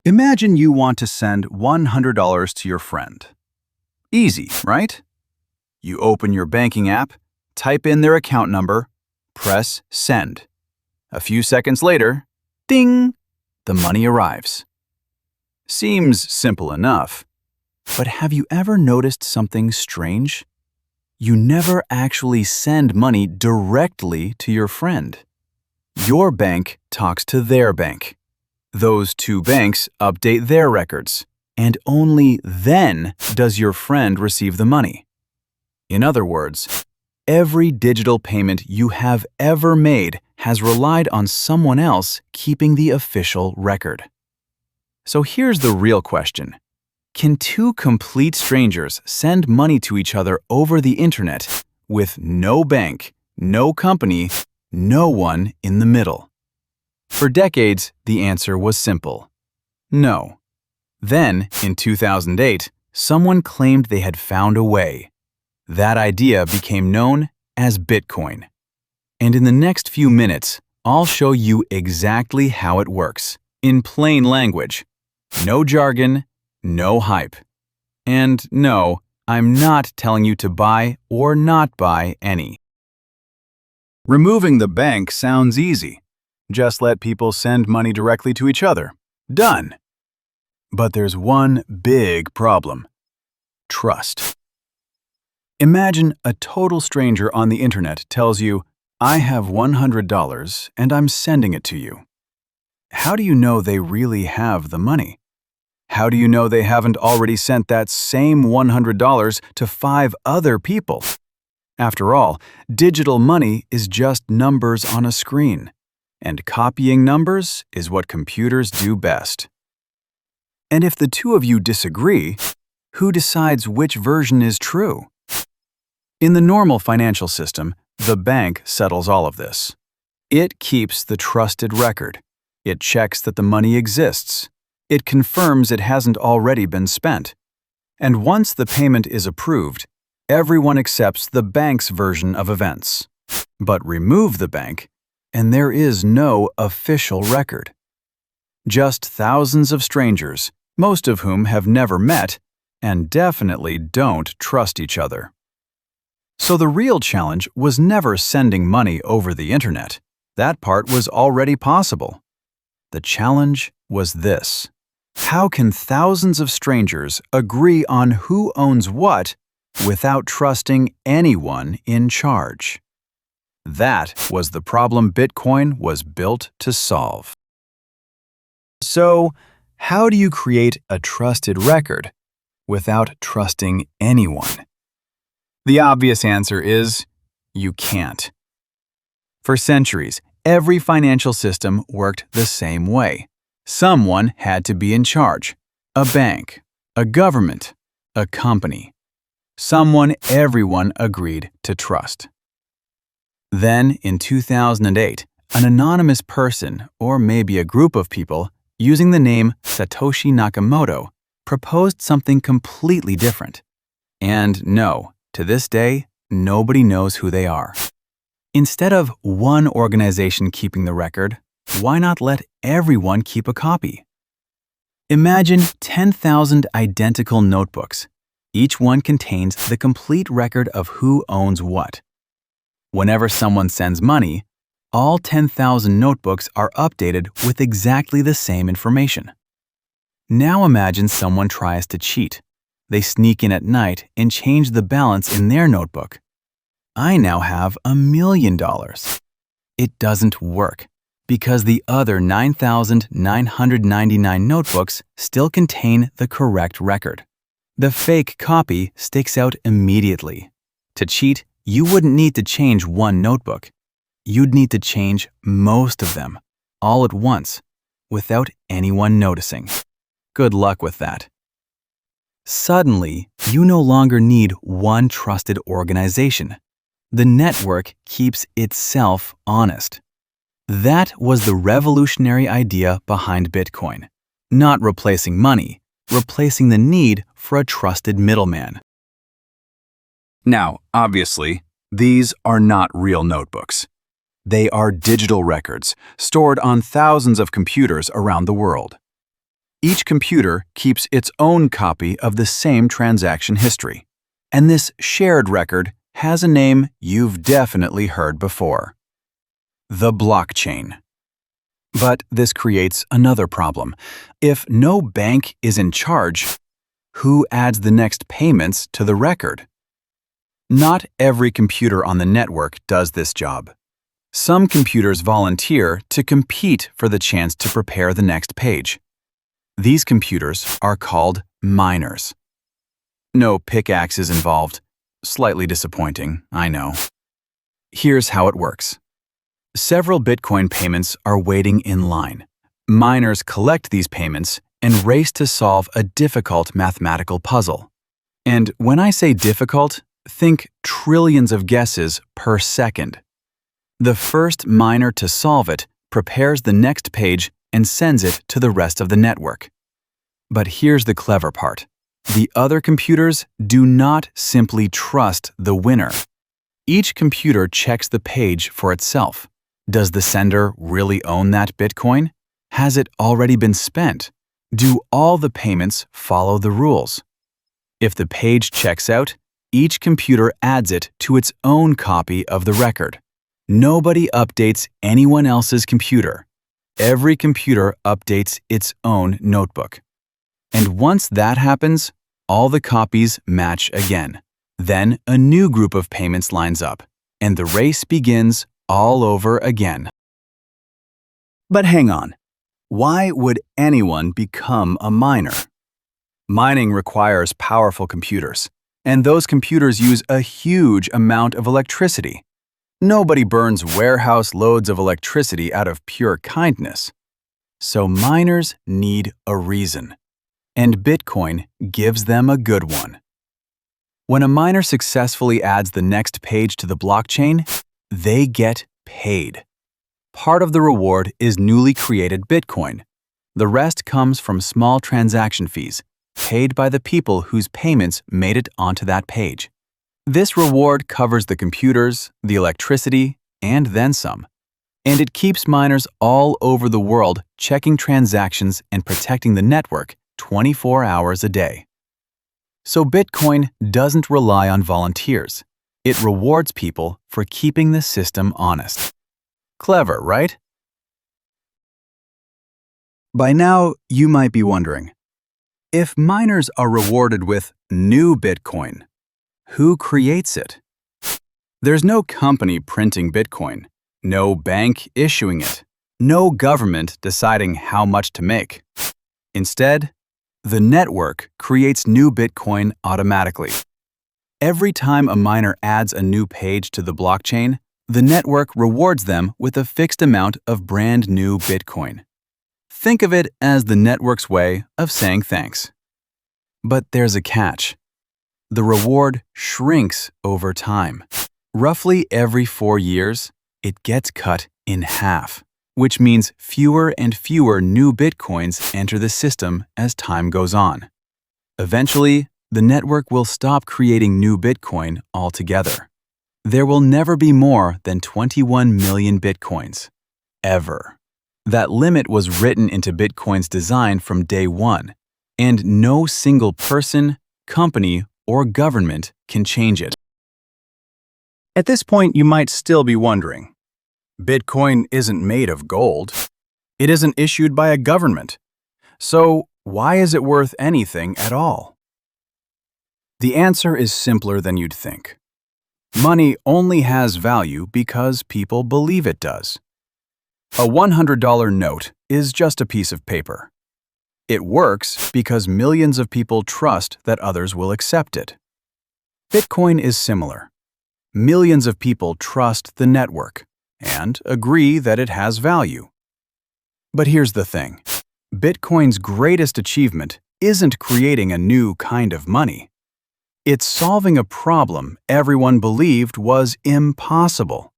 Imagine you want to send $100 to your friend. Easy, right? You open your banking app, type in their account number, press send. A few seconds later, ding, the money arrives. Seems simple enough, but have you ever noticed something strange? You never actually send money directly to your friend. Your bank talks to their bank. Those two banks update their records, and only then does your friend receive the money. In other words, every digital payment you have ever made has relied on someone else keeping the official record. So here's the real question. Can two complete strangers send money to each other over the internet with no bank, no company, no one in the middle? For decades, the answer was simple. No. Then, in 2008, someone claimed they had found a way. That idea became known as Bitcoin. And in the next few minutes, I'll show you exactly how it works, in plain language. No jargon, no hype. And no, I'm not telling you to buy or not buy any. Removing the bank sounds easy. Just let people send money directly to each other. Done. But there's one big problem. Trust. Imagine a total stranger on the internet tells you, "I have $100 and I'm sending it to you." How do you know they really have the money? How do you know they haven't already sent that same $100 to 5 other people? After all, digital money is just numbers on a screen, and copying numbers is what computers do best. And if the two of you disagree, who decides which version is true? In the normal financial system, the bank settles all of this. It keeps the trusted record. It checks that the money exists. It confirms it hasn't already been spent. And once the payment is approved, everyone accepts the bank's version of events. But remove the bank, and there is no official record. Just thousands of strangers, most of whom have never met, and definitely don't trust each other. So the real challenge was never sending money over the internet. That part was already possible. The challenge was this. How can thousands of strangers agree on who owns what without trusting anyone in charge? That was the problem Bitcoin was built to solve. So, how do you create a trusted record without trusting anyone? The obvious answer is, you can't. For centuries, every financial system worked the same way. Someone had to be in charge. A bank, a government, a company. Someone everyone agreed to trust. Then, in 2008, an anonymous person, or maybe a group of people, using the name Satoshi Nakamoto, proposed something completely different. And no, to this day, nobody knows who they are. Instead of one organization keeping the record, why not let everyone keep a copy? Imagine 10,000 identical notebooks. Each one contains the complete record of who owns what. Whenever someone sends money, all 10,000 notebooks are updated with exactly the same information. Now imagine someone tries to cheat. They sneak in at night and change the balance in their notebook. I now have $1 million. It doesn't work because the other 9,999 notebooks still contain the correct record. The fake copy sticks out immediately. To cheat, you wouldn't need to change one notebook. You'd need to change most of them, all at once, without anyone noticing. Good luck with that. Suddenly, you no longer need one trusted organization. The network keeps itself honest. That was the revolutionary idea behind Bitcoin. Not replacing money, replacing the need for a trusted middleman. Now, obviously, these are not real notebooks. They are digital records stored on thousands of computers around the world. Each computer keeps its own copy of the same transaction history, and this shared record has a name you've definitely heard before: the blockchain. But this creates another problem. If no bank is in charge, who adds the next payments to the record? Not every computer on the network does this job. Some computers volunteer to compete for the chance to prepare the next page. These computers are called miners. No pickaxes involved. Slightly disappointing, I know. Here's how it works. Several Bitcoin payments are waiting in line. Miners collect these payments and race to solve a difficult mathematical puzzle. And when I say difficult, think trillions of guesses per second. The first miner to solve it prepares the next page and sends it to the rest of the network. But here's the clever part. The other computers do not simply trust the winner. Each computer checks the page for itself. Does the sender really own that Bitcoin? Has it already been spent? Do all the payments follow the rules? If the page checks out, each computer adds it to its own copy of the record. Nobody updates anyone else's computer. Every computer updates its own notebook. And once that happens, all the copies match again. Then a new group of payments lines up, and the race begins all over again. But hang on. Why would anyone become a miner? Mining requires powerful computers, and those computers use a huge amount of electricity. Nobody burns warehouse loads of electricity out of pure kindness. So miners need a reason, and Bitcoin gives them a good one. When a miner successfully adds the next page to the blockchain, they get paid. Part of the reward is newly created Bitcoin. The rest comes from small transaction fees, paid by the people whose payments made it onto that page. This reward covers the computers, the electricity, and then some. And it keeps miners all over the world checking transactions and protecting the network 24 hours a day. So Bitcoin doesn't rely on volunteers. It rewards people for keeping the system honest. Clever, right? By now, you might be wondering, if miners are rewarded with new Bitcoin, who creates it? There's no company printing Bitcoin, no bank issuing it, no government deciding how much to make. Instead, the network creates new Bitcoin automatically. Every time a miner adds a new page to the blockchain, the network rewards them with a fixed amount of brand new Bitcoin. Think of it as the network's way of saying thanks. But there's a catch. The reward shrinks over time. Roughly every 4 years, it gets cut in half, which means fewer and fewer new Bitcoins enter the system as time goes on. Eventually, the network will stop creating new Bitcoin altogether. There will never be more than 21 million Bitcoins. Ever. That limit was written into Bitcoin's design from day one, and no single person, company, or government can change it. At this point, you might still be wondering, Bitcoin isn't made of gold. It isn't issued by a government. So why is it worth anything at all? The answer is simpler than you'd think. Money only has value because people believe it does. A $100 note is just a piece of paper. It works because millions of people trust that others will accept it. Bitcoin is similar. Millions of people trust the network and agree that it has value. But here's the thing. Bitcoin's greatest achievement isn't creating a new kind of money. It's solving a problem everyone believed was impossible.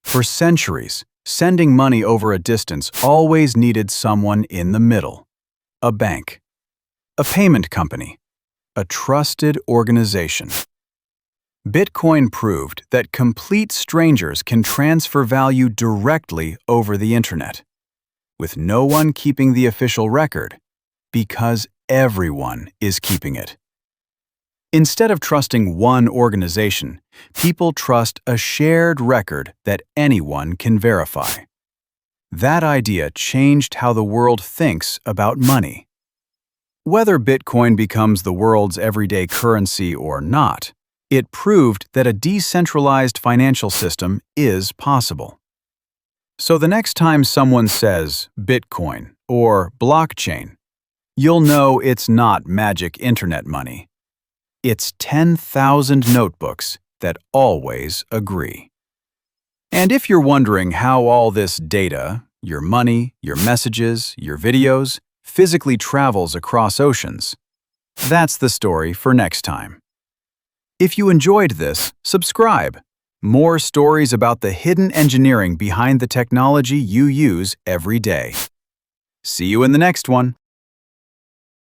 For centuries, sending money over a distance always needed someone in the middle. A bank, a payment company, a trusted organization. Bitcoin proved that complete strangers can transfer value directly over the internet. With no one keeping the official record, Because everyone is keeping it. Instead of trusting one organization, people trust a shared record that anyone can verify. That idea changed how the world thinks about money. Whether Bitcoin becomes the world's everyday currency or not, it proved that a decentralized financial system is possible. So the next time someone says Bitcoin or blockchain, you'll know it's not magic internet money. It's 10,000 notebooks that always agree. And if you're wondering how all this data, your money, your messages, your videos, physically travels across oceans, that's the story for next time. If you enjoyed this, subscribe. More stories about the hidden engineering behind the technology you use every day. See you in the next one.